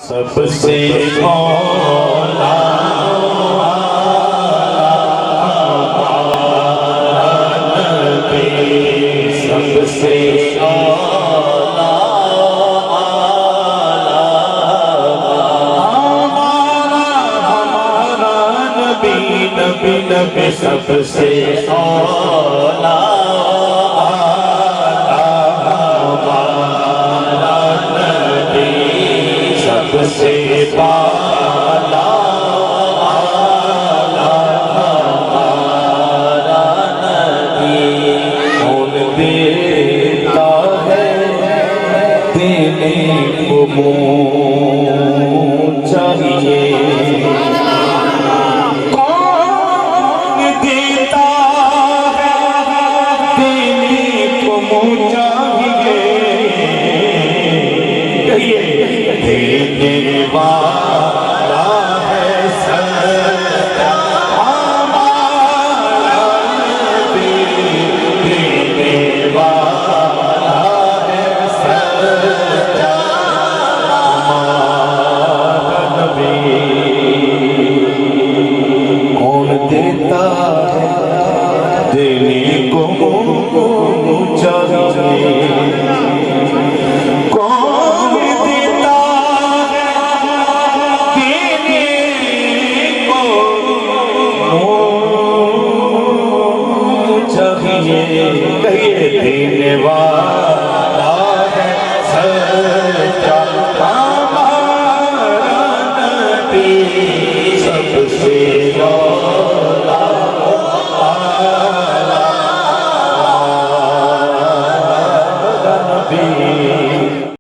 सबसे मौला नबी, सबसे मौला हमारा नबी, नबी नबी सबसे मौला से पाला हमारा नबी कौन देता है देने को मुँह चाहिए, कौन देता है देने को मुँह चाहिए, देने वाला